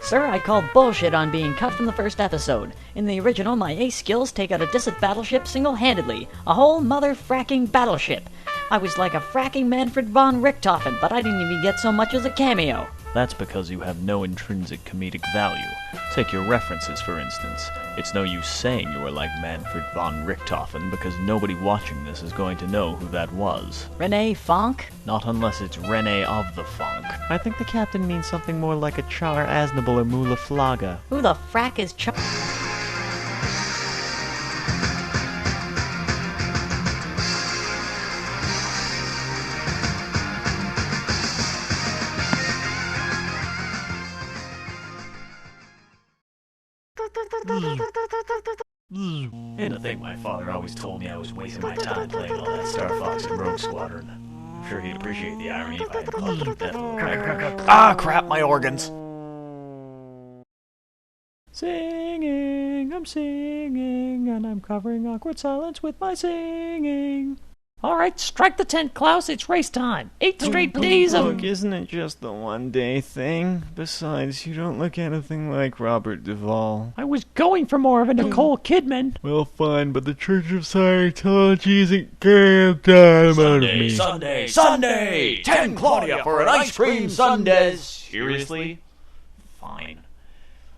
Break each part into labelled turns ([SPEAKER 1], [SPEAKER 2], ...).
[SPEAKER 1] Sir, I call bullshit on being cut from the first episode. In the original, my ace skills take out a distant battleship single-handedly. A whole mother-fracking battleship. I was like a fracking Manfred von Richthofen, but I didn't even get so much as a cameo.
[SPEAKER 2] That's because you have no intrinsic comedic value. Take your references, for instance. It's no use saying you were like Manfred von Richthofen, because nobody watching this is going to know who that was.
[SPEAKER 1] Renee Fonk?
[SPEAKER 2] Not unless it's Rene of the Funk. I think the captain means something more like a Char Aznable or Mula Flaga.
[SPEAKER 1] Who the frack is
[SPEAKER 2] And to think my father always told me I was wasting my time playing all that Star Fox and Rogue Squadron. I'm sure he'd appreciate the irony if I had clubbed that. Ah, crap, my organs! Singing, I'm singing, and I'm covering awkward silence with my singing.
[SPEAKER 3] Alright, strike the tent, Klaus. It's race time. 8 straight days of...
[SPEAKER 2] Look, isn't it just the one-day thing? Besides, you don't look anything like Robert Duvall.
[SPEAKER 3] I was going for more of a Nicole Kidman.
[SPEAKER 2] Well, fine, but the Church of Scientology isn't damn time out of me.
[SPEAKER 4] Sunday! 10 Claudia for an ice cream sundae. Seriously? Fine.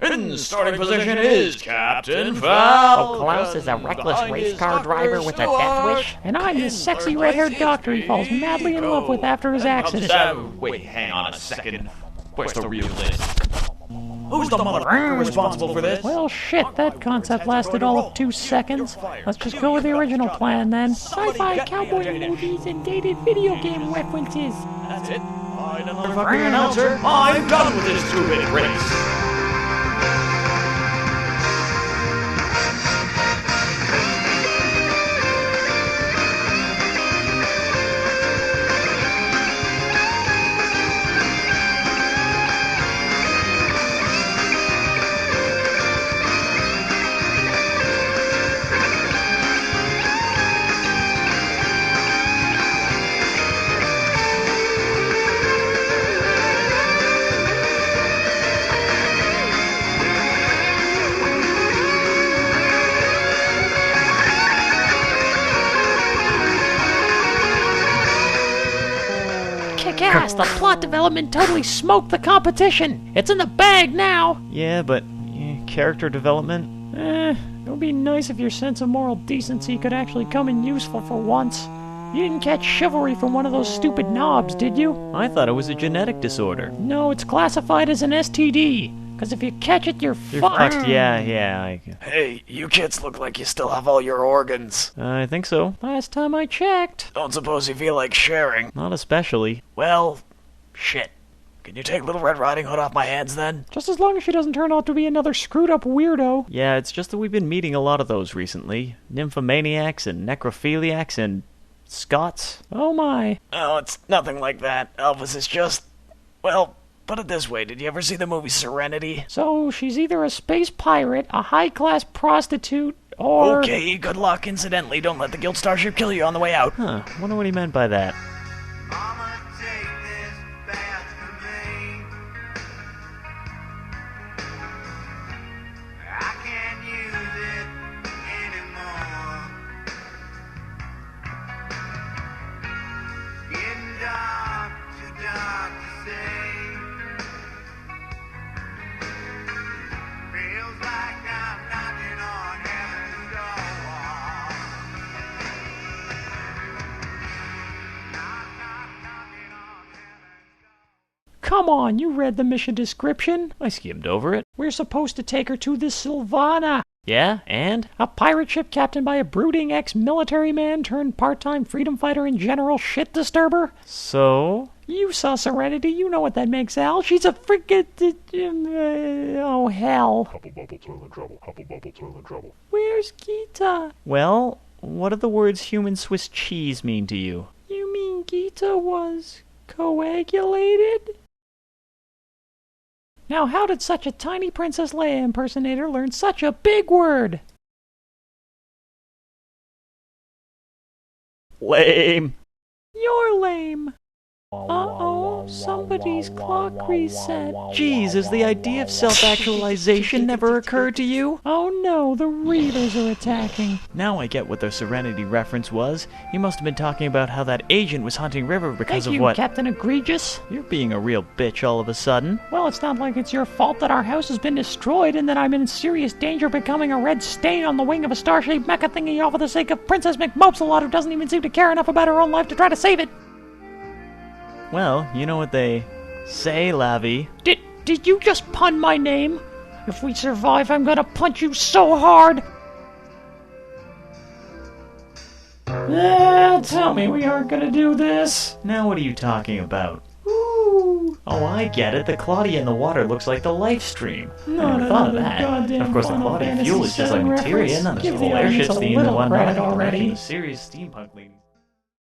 [SPEAKER 4] In starting position is Captain Falcon.
[SPEAKER 5] Oh, Klaus is a reckless race car driver with a death wish?
[SPEAKER 3] And I'm the sexy red-haired doctor he falls madly in love with after his accident.
[SPEAKER 4] Wait, hang on a second. Where's the real list? Who's the motherfucker responsible for this?
[SPEAKER 3] Well, shit, that concept lasted all of 2 seconds. Let's just go with the original plan, then. Sci-fi cowboy movies and dated video game references.
[SPEAKER 4] That's it. Motherfucking announcer, I'm done with this 2-bit race.
[SPEAKER 3] Kick-ass, the plot development totally smoked the competition. It's in the bag now.
[SPEAKER 2] Yeah, but character development?
[SPEAKER 3] It would be nice if your sense of moral decency could actually come in useful for once. You didn't catch chivalry from one of those stupid knobs, did you?
[SPEAKER 2] I thought it was a genetic disorder.
[SPEAKER 3] No, it's classified as an STD. Because if you catch it, you're fucked.
[SPEAKER 2] Yeah.
[SPEAKER 4] Hey, you kids look like you still have all your organs.
[SPEAKER 2] I think so.
[SPEAKER 3] Last time I checked.
[SPEAKER 4] Don't suppose you feel like sharing?
[SPEAKER 2] Not especially.
[SPEAKER 4] Well, shit. Can you take Little Red Riding Hood off my hands then?
[SPEAKER 3] Just as long as she doesn't turn out to be another screwed up weirdo.
[SPEAKER 2] Yeah, it's just that we've been meeting a lot of those recently. Nymphomaniacs and necrophiliacs and Scots.
[SPEAKER 3] Oh my.
[SPEAKER 4] Oh, it's nothing like that. Elvis is just... Well, put it this way. Did you ever see the movie Serenity?
[SPEAKER 3] So she's either a space pirate, a high-class prostitute, or...
[SPEAKER 4] Okay, good luck. Incidentally, don't let the Guild Starship kill you on the way out.
[SPEAKER 2] Huh, wonder what he meant by that.
[SPEAKER 6] Mama, take this bath for me. I can't use it anymore. Getting dark, too dark to see. Feels like I'm knocking on heaven's door. Knocking on heaven's door.
[SPEAKER 3] Come on, you read the mission description.
[SPEAKER 2] I skimmed over it.
[SPEAKER 3] We're supposed to take her to the Sylvana.
[SPEAKER 2] Yeah, and?
[SPEAKER 3] A pirate ship captained by a brooding ex-military man turned part-time freedom fighter and general shit disturber?
[SPEAKER 2] So?
[SPEAKER 3] You saw Serenity, you know what that makes, Al. She's a freaking... oh, hell.
[SPEAKER 7] Hubble bubble toilet trouble. Hubble bubble toilet trouble.
[SPEAKER 3] Where's Gita?
[SPEAKER 2] Well, what do the words human Swiss cheese mean to you?
[SPEAKER 3] You mean Gita was coagulated? Now, how did such a tiny Princess Leia impersonator learn such a big word?
[SPEAKER 2] Lame.
[SPEAKER 3] You're lame. Uh-oh. Somebody's clock reset.
[SPEAKER 2] Jeez, the idea of self-actualization never occurred to you?
[SPEAKER 3] Oh no, the Reavers are attacking.
[SPEAKER 2] Now I get what the Serenity reference was. You must have been talking about how that agent was hunting River because
[SPEAKER 3] Thank
[SPEAKER 2] of
[SPEAKER 3] you,
[SPEAKER 2] what...
[SPEAKER 3] Captain Egregious.
[SPEAKER 2] You're being a real bitch all of a sudden.
[SPEAKER 3] Well, it's not like it's your fault that our house has been destroyed and that I'm in serious danger of becoming a red stain on the wing of a star-shaped mecha thingy all for the sake of Princess McMopes-a-lot who doesn't even seem to care enough about her own life to try to save it.
[SPEAKER 2] Well, you know what they say, Lavi.
[SPEAKER 3] Did you just pun my name? If we survive, I'm gonna punch you so hard. Tell me we aren't gonna do this.
[SPEAKER 2] Now what are you talking about?
[SPEAKER 3] Ooh.
[SPEAKER 2] Oh, I get it. The Claudia in the water looks like the life stream.
[SPEAKER 3] No,
[SPEAKER 2] I never
[SPEAKER 3] no,
[SPEAKER 2] thought
[SPEAKER 3] no,
[SPEAKER 2] of
[SPEAKER 3] the
[SPEAKER 2] that.
[SPEAKER 3] goddamn
[SPEAKER 2] Of course, the
[SPEAKER 3] Final
[SPEAKER 2] Claudia
[SPEAKER 3] Fantasy
[SPEAKER 2] fuel is just like
[SPEAKER 3] VII
[SPEAKER 2] materia,
[SPEAKER 3] reference.
[SPEAKER 2] none of
[SPEAKER 3] Give
[SPEAKER 2] this
[SPEAKER 3] the
[SPEAKER 2] whole
[SPEAKER 3] audience
[SPEAKER 2] airships
[SPEAKER 3] a
[SPEAKER 2] theme and
[SPEAKER 3] little
[SPEAKER 2] whatnot.
[SPEAKER 3] credit already.
[SPEAKER 2] Serious steampunk leading.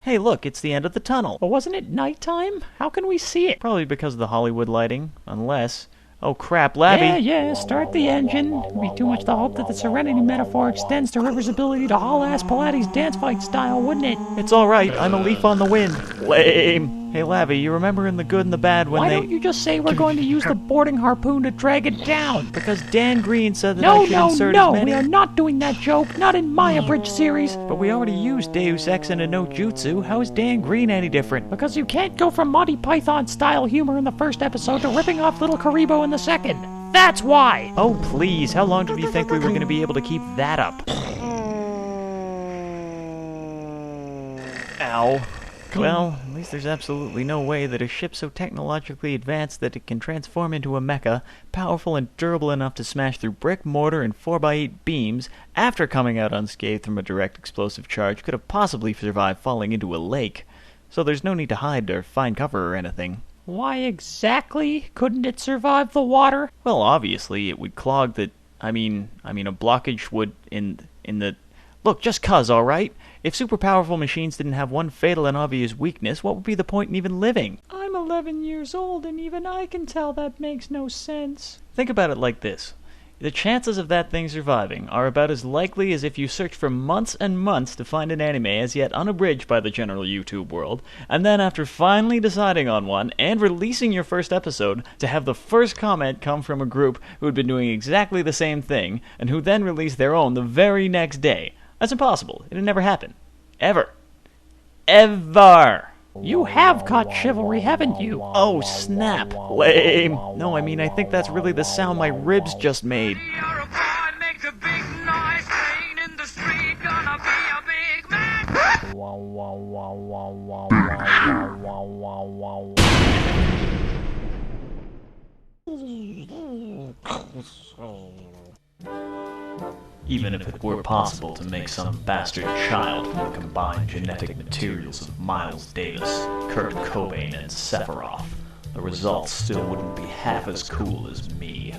[SPEAKER 2] Hey, look, it's the end of the tunnel.
[SPEAKER 3] But wasn't it nighttime? How can we see it?
[SPEAKER 2] Probably because of the Hollywood lighting, unless... Oh crap, Labby!
[SPEAKER 3] Yeah, start the engine. It'd be too much to hope that the Serenity metaphor extends to River's ability to haul-ass Pilates dance fight style, wouldn't it?
[SPEAKER 2] It's alright, I'm a leaf on the wind. Lame. Hey, Labby, you remember in The Good and the Bad when
[SPEAKER 3] Why
[SPEAKER 2] they...
[SPEAKER 3] don't you just say we're going to use the boarding harpoon to drag it down?
[SPEAKER 2] Because Dan Green said that I should insert as
[SPEAKER 3] No,
[SPEAKER 2] many...
[SPEAKER 3] we are not doing that joke. Not in my abridged series.
[SPEAKER 2] But we already used Deus Ex and a no jutsu. How is Dan Green any different?
[SPEAKER 3] Because you can't go from Monty Python-style humor in the first episode to ripping off Little Karibo in the second. That's why!
[SPEAKER 2] Oh, please, how long did you think we were going to be able to keep that up? Ow. Well, at least there's absolutely no way that a ship so technologically advanced that it can transform into a mecha, powerful and durable enough to smash through brick, mortar, and 4x8 beams, after coming out unscathed from a direct explosive charge, could have possibly survived falling into a lake. So there's no need to hide or find cover or anything.
[SPEAKER 3] Why exactly couldn't it survive the water?
[SPEAKER 2] Well, obviously, it would clog the... I mean, a blockage would in the... Look, just 'cause, alright? If super powerful machines didn't have one fatal and obvious weakness, what would be the point in even living?
[SPEAKER 3] I'm 11 years old, and even I can tell that makes no sense.
[SPEAKER 2] Think about it like this. The chances of that thing surviving are about as likely as if you searched for months and months to find an anime as yet unabridged by the general YouTube world, and then after finally deciding on one and releasing your first episode, to have the first comment come from a group who had been doing exactly the same thing, and who then released their own the very next day. That's impossible. It'd never happen. Ever. Ever.
[SPEAKER 3] You have caught chivalry, haven't you?
[SPEAKER 2] Oh, snap. Lame. No, I mean, I think that's really the sound my ribs just made.
[SPEAKER 6] You're a boy, makes a big noise, playing in the street, gonna be a big man.
[SPEAKER 2] Even if it were possible to make some bastard child from the combined genetic materials of Miles Davis, Kurt Cobain, and Sephiroth, the results still wouldn't be half as cool as me.